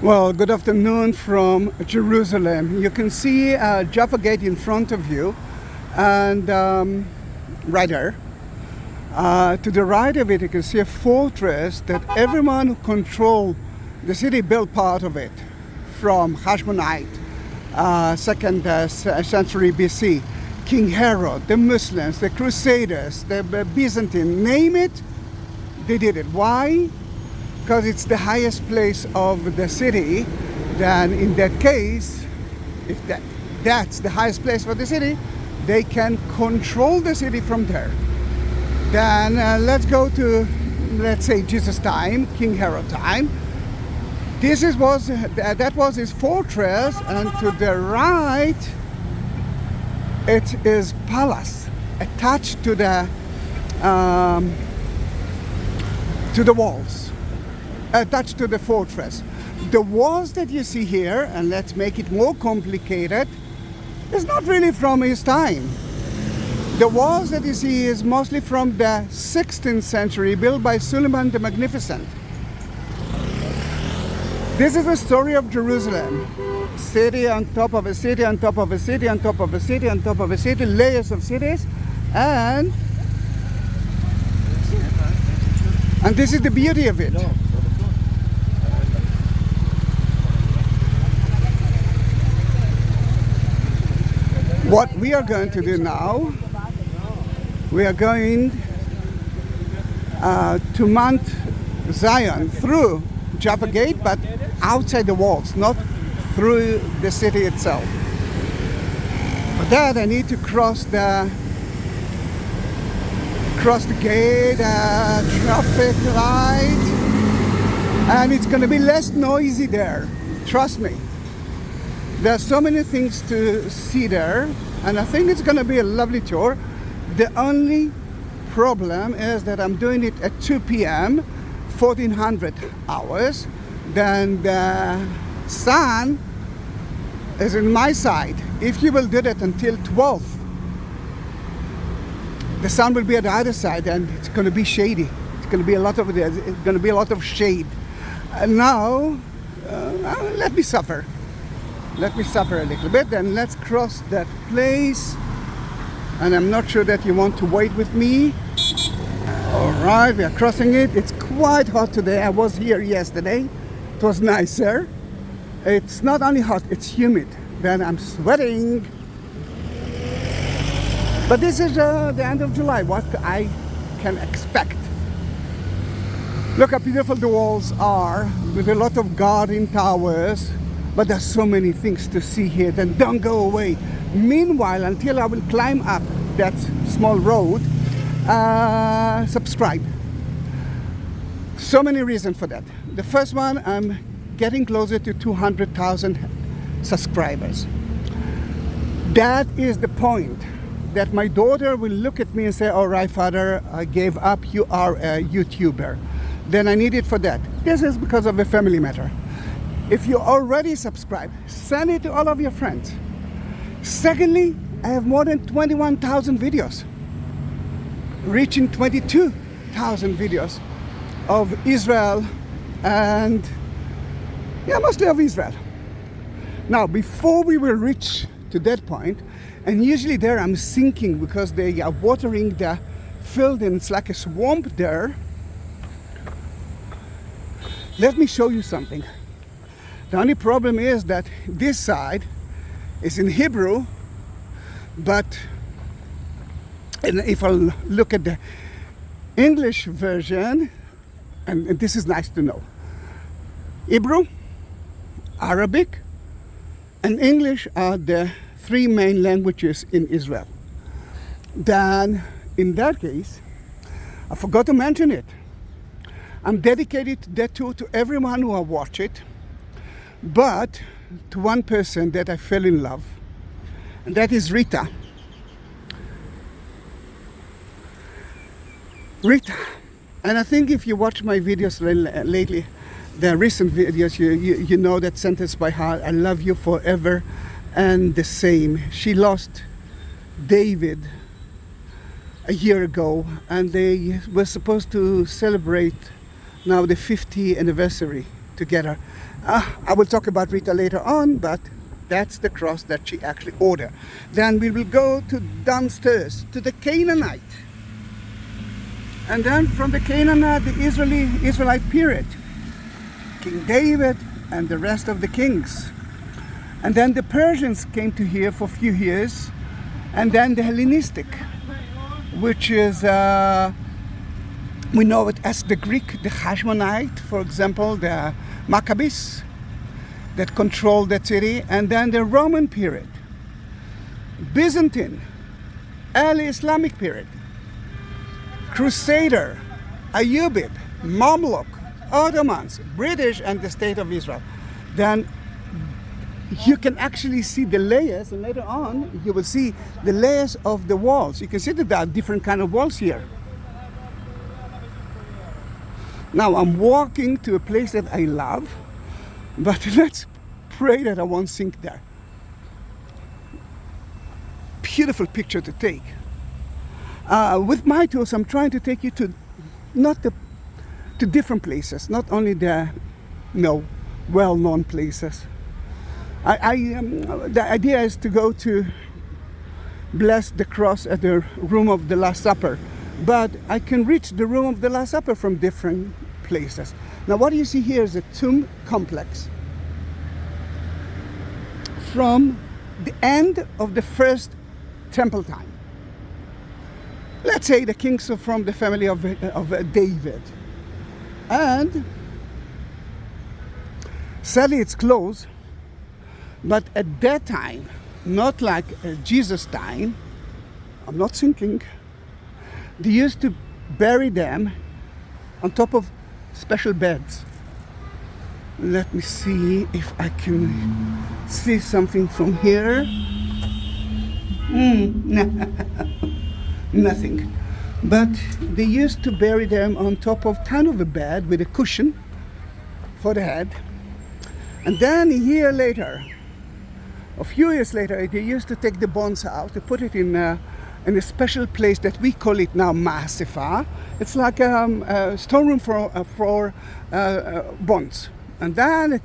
Well, good afternoon from Jerusalem. You can see Jaffa Gate in front of you, and right there. To the right of it, you can see a fortress that everyone who controlled the city built part of it from Hashmonite, 2nd century BC. King Herod, the Muslims, the Crusaders, the Byzantine, name it, they did it. Why? Because it's the highest place of the city. Then in that case, if that's the highest place for the city, they can control the city from there. Then let's go to, let's say, Jesus' time, King Herod time. That was his fortress, and to the right, it is palace attached to the walls, attached to the fortress. The walls that you see here, and let's make it more complicated, is not really from his time. The walls that you see is mostly from the 16th century, built by Suleiman the Magnificent. This is the story of Jerusalem. City on top of a city, on top of a city, on top of a city, on top of a city, layers of cities, and this is the beauty of it. What we are going to do now, we are going to Mount Zion through Jaffa Gate, but outside the walls, not through the city itself. For that, I need to cross the gate, traffic light, and it's going to be less noisy there. Trust me. There are so many things to see there, and I think it's going to be a lovely tour. The only problem is that I'm doing it at 2 p.m., 1400 hours. Then the sun is in my side. If you will do that until 12, the sun will be at the other side, and it's going to be shady. It's going to be a lot of shade. And now, let me suffer. Let me suffer a little bit, and let's cross that place. And I'm not sure that you want to wait with me. All right, we are crossing it. It's quite hot today. I was here yesterday. It was nicer. It's not only hot, it's humid. Then I'm sweating. But this is the end of July, what I can expect. Look how beautiful the walls are, with a lot of garden towers. But there's so many things to see here. Then don't go away. Meanwhile, until I will climb up that small road, subscribe. So many reasons for that. The first one, I'm getting closer to 200,000 subscribers. That is the point, that my daughter will look at me and say, all right, father, I gave up, you are a YouTuber. Then I need it for that. This is because of a family matter. If you already subscribed, send it to all of your friends. Secondly, I have more than 21,000 videos, reaching 22,000 videos of Israel, and mostly of Israel. Now, before we will reach to that point, and usually there I'm sinking because they are watering the field and it's like a swamp there. Let me show you something. The only problem is that this side is in Hebrew, but if I look at the English version, and this is nice to know, Hebrew, Arabic, and English are the three main languages in Israel. Then, in that case, I forgot to mention it. I'm dedicated that tour to everyone who will watch it, but to one person that I fell in love, and that is Rita. Rita. And I think if you watch my videos lately, the recent videos, you know that sentence by heart. I love you forever and the same. She lost David a year ago, and they were supposed to celebrate now the 50th anniversary together. I will talk about Rita later on, but that's the cross that she actually ordered. Then we will go to downstairs to the Canaanite. And then from the Canaanite, the Israelite period. King David and the rest of the kings. And then the Persians came to here for a few years. And then the Hellenistic, which is, we know it as the Greek, the Hashmonite, for example, the Maccabees that controlled that city. And then the Roman period, Byzantine, early Islamic period, Crusader, Ayyubid, Mamluk, Ottomans, British, and the State of Israel. Then you can actually see the layers, and later on you will see the layers of the walls. You can see that there are different kind of walls here. Now I'm walking to a place that I love, but let's pray that I won't sink there. Beautiful picture to take. With my tours, I'm trying to take you to to different places, not only the well-known places. The idea is to go to bless the cross at the room of the Last Supper, but I can reach the room of the Last Supper from different places. Now, what you see here is a tomb complex from the end of the first temple time. Let's say the kings are from the family of David. And sadly it's closed, but at that time, not like Jesus' time, I'm not thinking, they used to bury them on top of special beds. Let me see if I can see something from here. Nothing. But they used to bury them on top of kind of a bed with a cushion for the head. And then a year later, a few years later, they used to take the bones out, to put it in a special place that we call it now Masifa. It's like a storeroom for bones. And then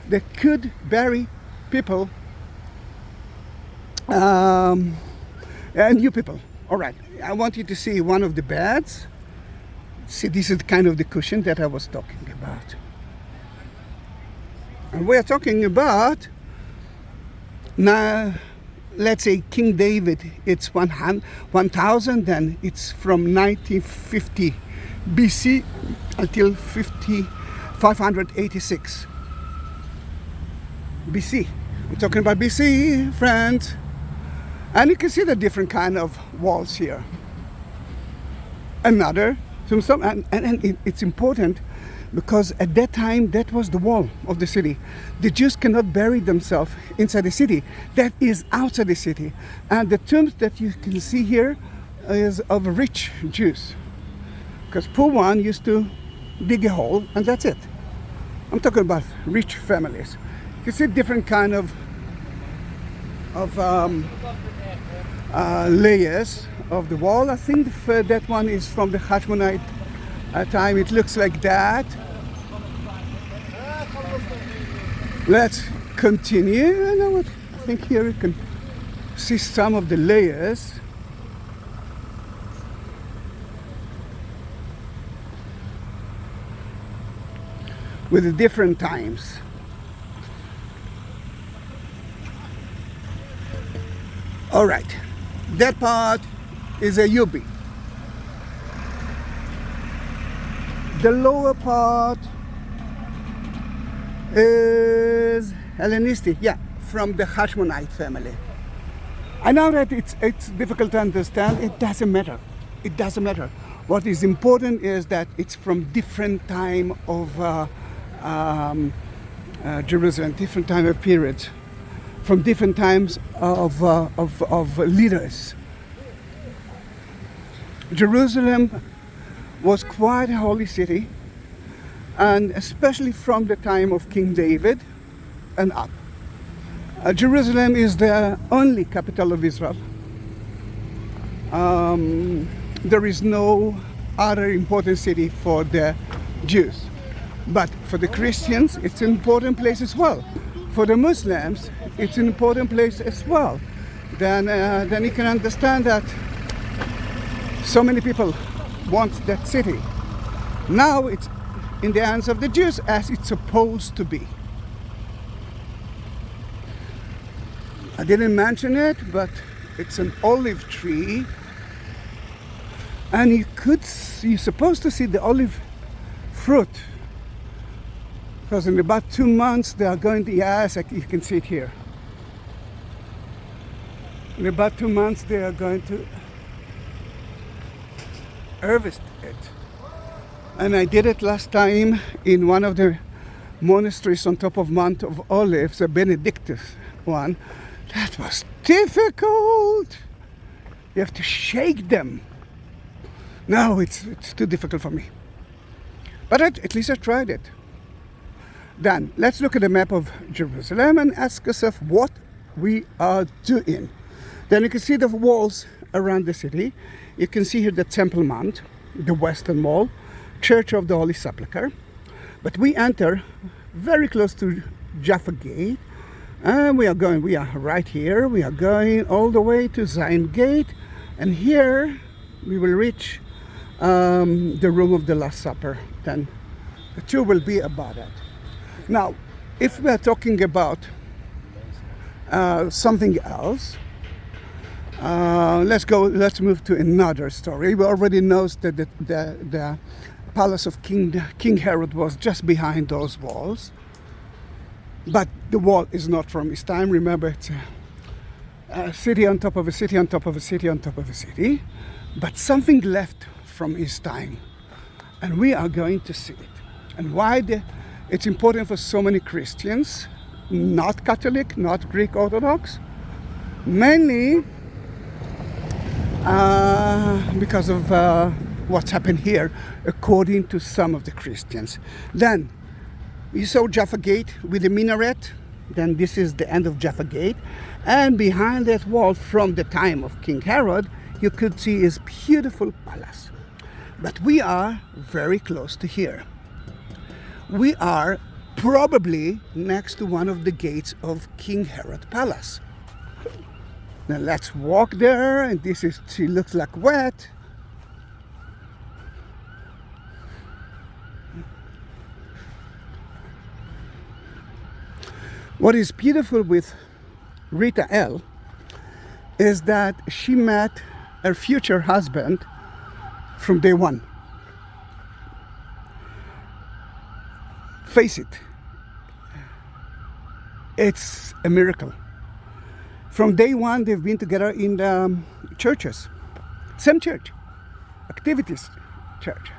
they could bury people, new people. All right, I want you to see one of the beds. See, this is kind of the cushion that I was talking about. And we are talking about, now, let's say King David, it's 1000, then it's from 1950 BC until 586 BC. I'm talking about BC, friends. And you can see the different kind of walls here. Another, and it's important because at that time that was the wall of the city. The Jews cannot bury themselves inside the city. That is outside the city. And the tombs that you can see here is of rich Jews. Because poor one used to dig a hole and that's it. I'm talking about rich families. You can see different kind of layers of the wall. I think that one is from the Hashmonite time. It looks like that. Let's continue. You know what? I think here you can see some of the layers. With the different times. All right. That part is a Yubi. The lower part is Hellenistic, yeah, from the Hashmonite family. I know that it's difficult to understand. It doesn't matter. It doesn't matter. What is important is that it's from different time of Jerusalem, different time of periods, from different times of leaders. Jerusalem was quite a holy city, and especially from the time of King David and up. Jerusalem is the only capital of Israel. There is no other important city for the Jews. But for the Christians, it's an important place as well. For the Muslims, it's an important place as well. Then you can understand that so many people want that city. Now it's in the hands of the Jews as it's supposed to be. I didn't mention it, but it's an olive tree, and you're supposed to see the olive fruit, because in about 2 months they are going to, yes, you can see it here. In about 2 months they are going to harvest it. And I did it last time in one of the monasteries on top of Mount of Olives, a Benedictus one. That was difficult. You have to shake them. No, it's too difficult for me. But at least I tried it. Then let's look at the map of Jerusalem and ask ourselves what we are doing. Then you can see the walls around the city. You can see here the Temple Mount, the Western Wall, Church of the Holy Sepulchre. But we enter very close to Jaffa Gate, and we are right here. We are going all the way to Zion Gate, and here we will reach the room of the Last Supper. Then the tour will be about that. Now, if we are talking about something else, let's move to another story. We already know that the palace of King Herod was just behind those walls. But the wall is not from his time. Remember, it's a city on top of a city on top of a city on top of a city. But something left from his time. And we are going to see it. And why it's important for so many Christians, not Catholic, not Greek Orthodox, mainly because of what's happened here, according to some of the Christians. Then you saw Jaffa Gate with the minaret. Then this is the end of Jaffa Gate, and behind that wall, from the time of King Herod, you could see his beautiful palace. But we are very close to here. We are probably next to one of the gates of King Herod Palace. Now let's walk there, and she looks like wet. What is beautiful with Rita L is that she met her future husband from day one. Face it, it's a miracle. From day one, they've been together in the churches, same church, activities church,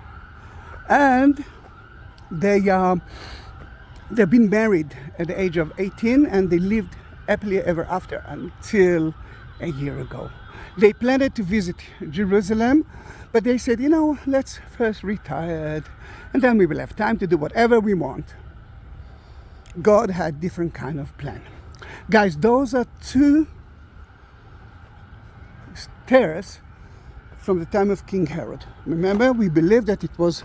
and they've been married at the age of 18, and they lived happily ever after until a year ago. They planned to visit Jerusalem, but they said, let's first retire, and then we will have time to do whatever we want. God had different kind of plan. Guys, those are 2 stairs from the time of King Herod. Remember, we believe that it was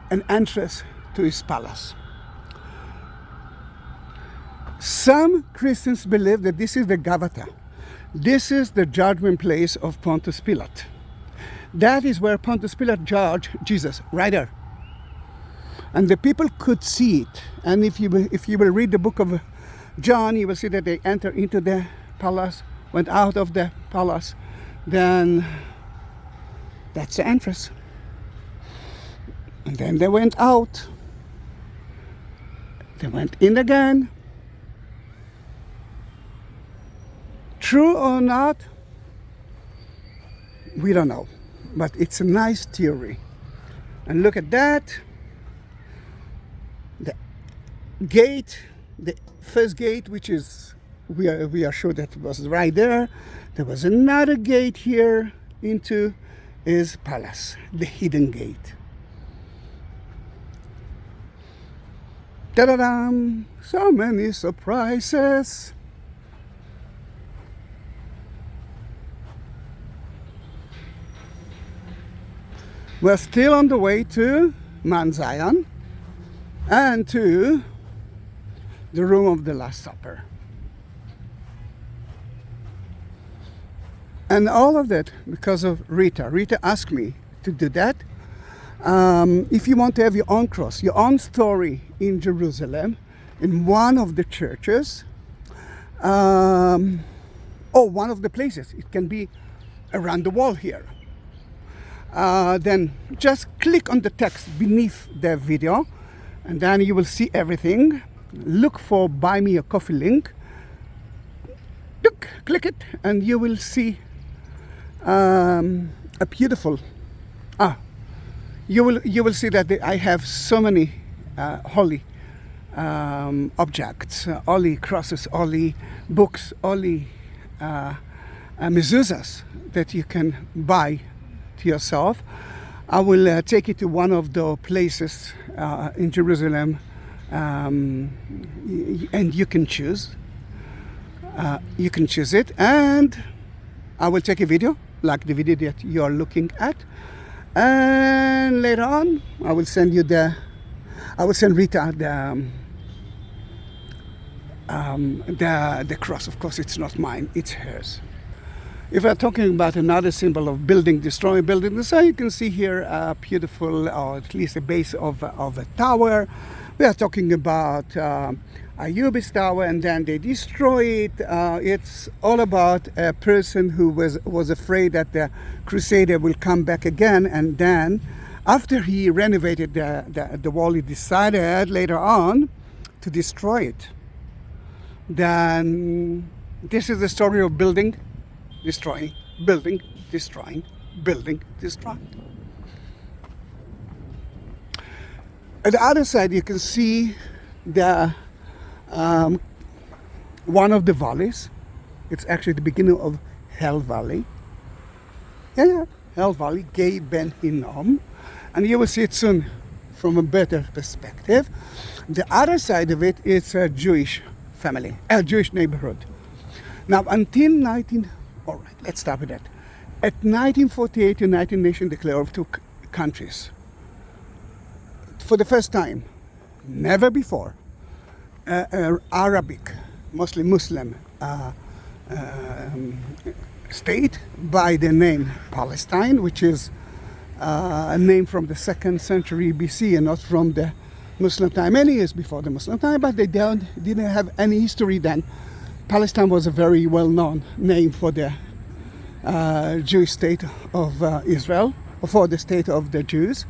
an entrance to his palace. Some Christians believe that this is the Gavata. This is the judgment place of Pontius Pilate. That is where Pontius Pilate judged Jesus, right there. And the people could see it. And if you will read the book of John, you will see that they enter into the palace, went out of the palace, then that's the entrance. And then they went out. They went in again. True or not, we don't know. But it's a nice theory. And look at that. The gate, the first gate, which is, we are sure that was right there. There was another gate here into his palace, the hidden gate. Ta-da-dam! So many surprises. We're still on the way to Mount Zion. and to the room of the Last Supper. And all of that because of Rita. Rita asked me to do that. If you want to have your own cross, your own story in Jerusalem, in one of the churches, or one of the places, it can be around the wall here, then just click on the text beneath the video, and then you will see everything. Look for Buy Me a Coffee link. Look, click it, and you will see a beautiful. You will see that I have so many holy objects, holy crosses, holy books, holy mezuzahs that you can buy to yourself. I will take you to one of the places in Jerusalem, and you can choose. You can choose it, and I will take a video like the video that you are looking at, and later on I will send Rita the cross. Of course, it's not mine, it's hers. If we're talking about another symbol of building, destroying, building, destroy, you can see here a beautiful, or at least a base of a tower. We are talking about Ayyub's tower, and then they destroy it. It's all about a person who was afraid that the Crusader will come back again, and then after he renovated the wall, he decided later on to destroy it. Then this is the story of building, destroying, building, destroying, building, destroying. At the other side, you can see the one of the valleys. It's actually the beginning of Hell Valley. Yeah, Hell Valley, Gay Ben Hinnom. And you will see it soon from a better perspective. The other side of it is a Jewish family, a Jewish neighborhood. Now, until let's start with that. At 1948, the United Nations declared two countries. For the first time, never before, Arabic, mostly Muslim state by the name Palestine, which is a name from the 2nd century BC and not from the Muslim time, many years before the Muslim time, but they didn't have any history then. Palestine was a very well-known name for the Jewish state of Israel, or for the state of the Jews.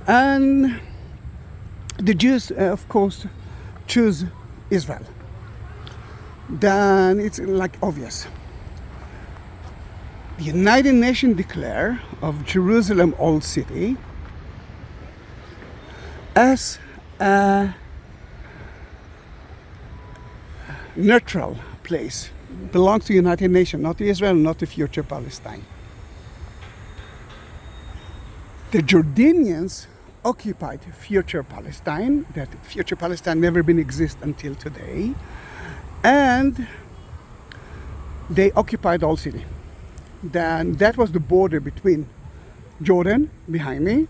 And the Jews, of course, choose Israel. Then it's like obvious. The United Nations declare of Jerusalem Old City as a neutral place, belongs to United Nations, not to Israel, not to future Palestine. The Jordanians occupied future Palestine, that future Palestine never been exist until today, and they occupied Old City. Then that was the border between Jordan, behind me,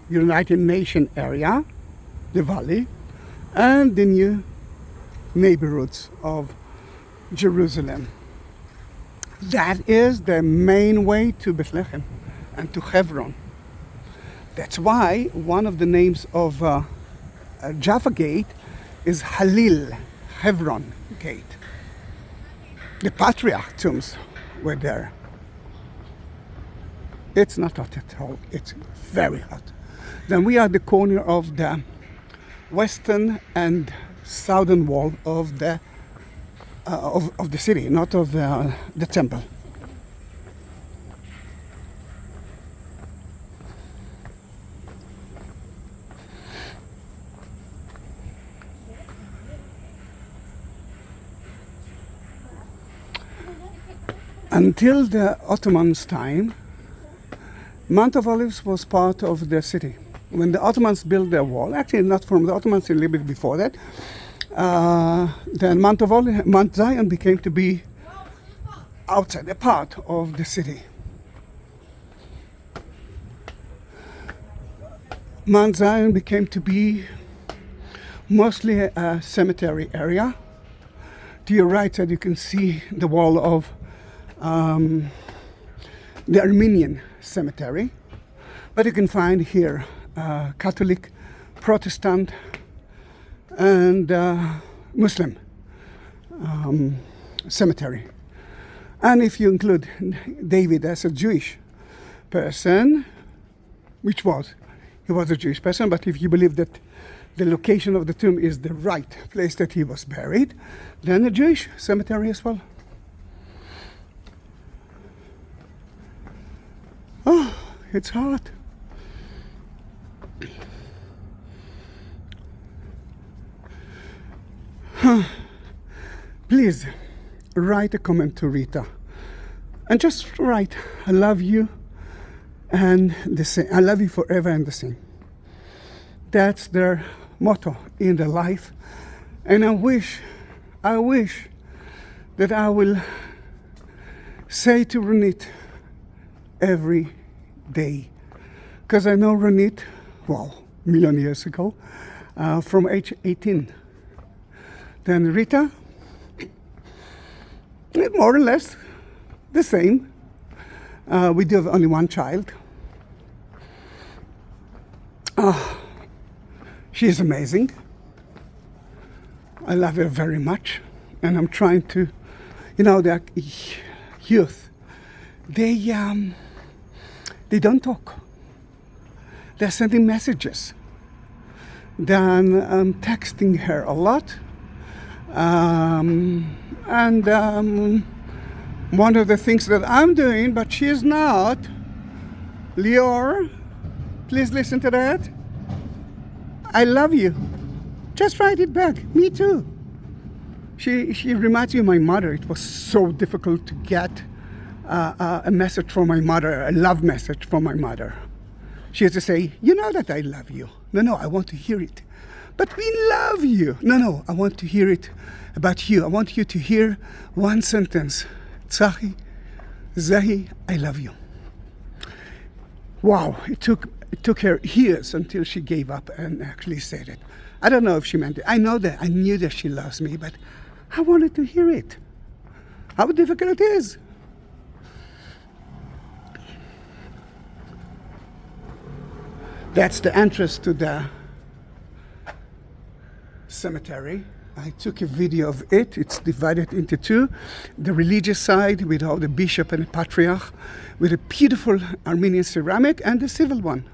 United Nations area, the valley, and the new neighborhoods of Jerusalem. That is the main way to Bethlehem and to Hebron. That's why one of the names of Jaffa Gate is Halil, Hebron Gate. The patriarch tombs were there. It's not hot at all, it's very hot. Then we are at the corner of the western and southern wall of the city, not of the temple. Until the Ottomans' time, Mount of Olives was part of the city. When the Ottomans built their wall, actually not from the Ottomans, a little bit before that, then Mount Zion became to be outside, a part of the city. Mount Zion became to be mostly a cemetery area. To your right side, you can see the wall of the Armenian cemetery. But you can find here Catholic, Protestant, and Muslim cemetery. And if you include David as a Jewish person, he was a Jewish person, but if you believe that the location of the tomb is the right place that he was buried, then a Jewish cemetery as well. Oh, it's hot. Please write a comment to Rita and just write, I love you and the same. I love you forever and the same. That's their motto in their life. And I wish that I will say to Ronit every day. Because I know Ronit, a million years ago, from age 18. Then Rita, more or less the same. We do have only one child. She is amazing. I love her very much. And I'm trying to, the youth, they don't talk. They're sending messages. Then I'm texting her a lot. And one of the things that I'm doing, but she's not, Lior, please listen to that. I love you. Just write it back. Me too. She reminds me of my mother. It was so difficult to get a message from my mother, a love message from my mother. She used to say, you know that I love you. No, I want to hear it. But we love you. No, I want to hear it about you. I want you to hear one sentence. Tzahi, Zahi, I love you. Wow, it took her years until she gave up and actually said it. I don't know if she meant it. I knew that she loves me, but I wanted to hear it. How difficult it is. That's the entrance to the cemetery. I took a video of it. It's divided into two. The religious side with all the bishop and the patriarch, with a beautiful Armenian ceramic, and the civil one.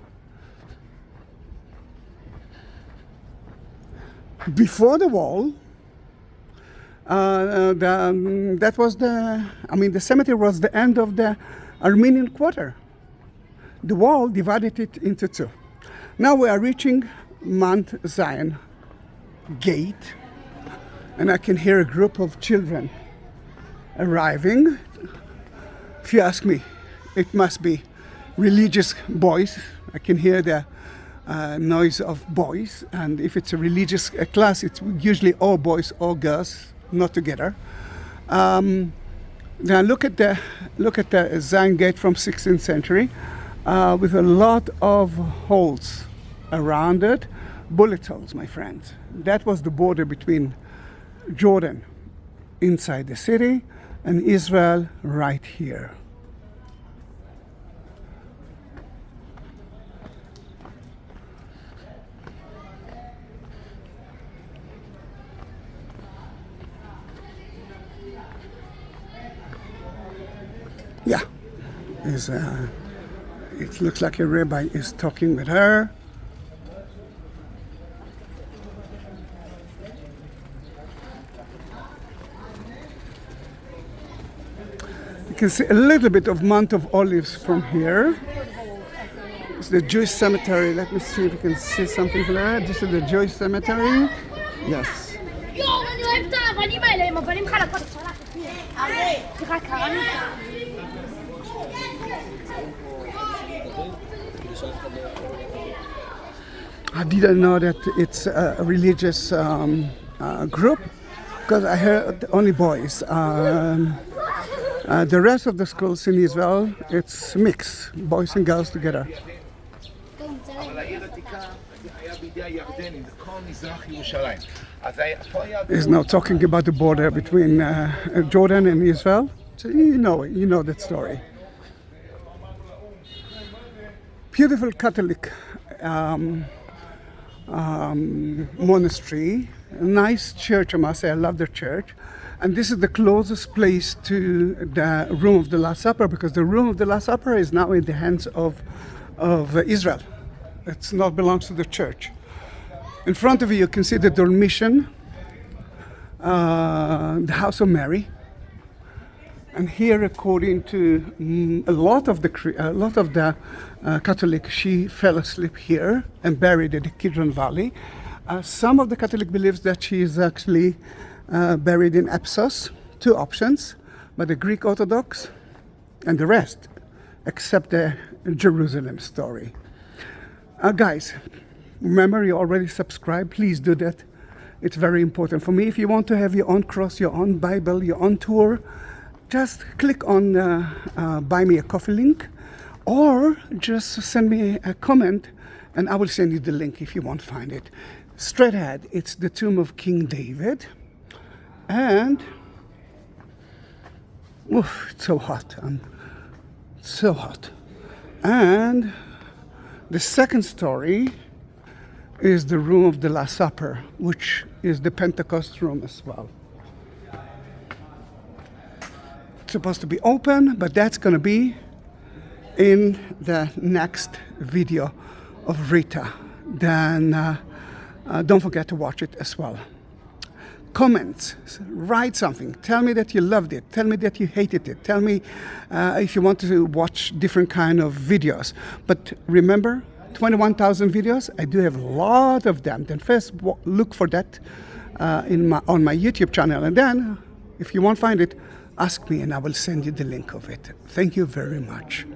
Before the wall, the cemetery was the end of the Armenian quarter. The wall divided it into two. Now we are reaching Mount Zion gate, and I can hear a group of children arriving. If you ask me, it must be religious boys. I can hear the noise of boys, and if it's a religious class, it's usually all boys, all girls, not together. Now look at the Zion gate from 16th century, with a lot of holes around it, bullet holes, my friends. That was the border between Jordan inside the city and Israel right here. Yeah, it looks like a rabbi is talking with her. You can see a little bit of Mount of Olives from here. It's the Jewish cemetery. Let me see if you can see something from there. This is the Jewish cemetery. Yes. I didn't know that it's a religious group, because I heard only boys. The rest of the schools in Israel, it's mixed, boys and girls together. Is now talking about the border between Jordan and Israel. So you know that story. Beautiful Catholic monastery, a nice church, I must say. I love their church. And this is the closest place to the room of the Last Supper, because the room of the Last Supper is now in the hands of Israel. It not belongs to the church. In front of you, you can see the Dormition, the House of Mary. And here, according to a lot of the Catholic, she fell asleep here and buried in the Kidron Valley. Some of the Catholic believes that she is actually buried in Epsos. Two options, but the Greek Orthodox and the rest, except the Jerusalem story. Guys, remember, you already subscribed. Please do that. It's very important for me. If you want to have your own cross, your own Bible, your own tour, just click on Buy Me a Coffee link, or just send me a comment and I will send you the link if you want to find it. Straight ahead, it's the tomb of King David. And it's so hot. So hot. And the second story is the room of the Last Supper, which is the Pentecost room as well. It's supposed to be open, but that's going to be in the next video of Rita. Then don't forget to watch it as well. Comments, write something, tell me that you loved it, tell me that you hated it, tell me if you want to watch different kind of videos. But remember, 21,000 videos, I do have a lot of them. Then first look for that on my YouTube channel, and then if you won't find it, ask me and I will send you the link of it. Thank you very much.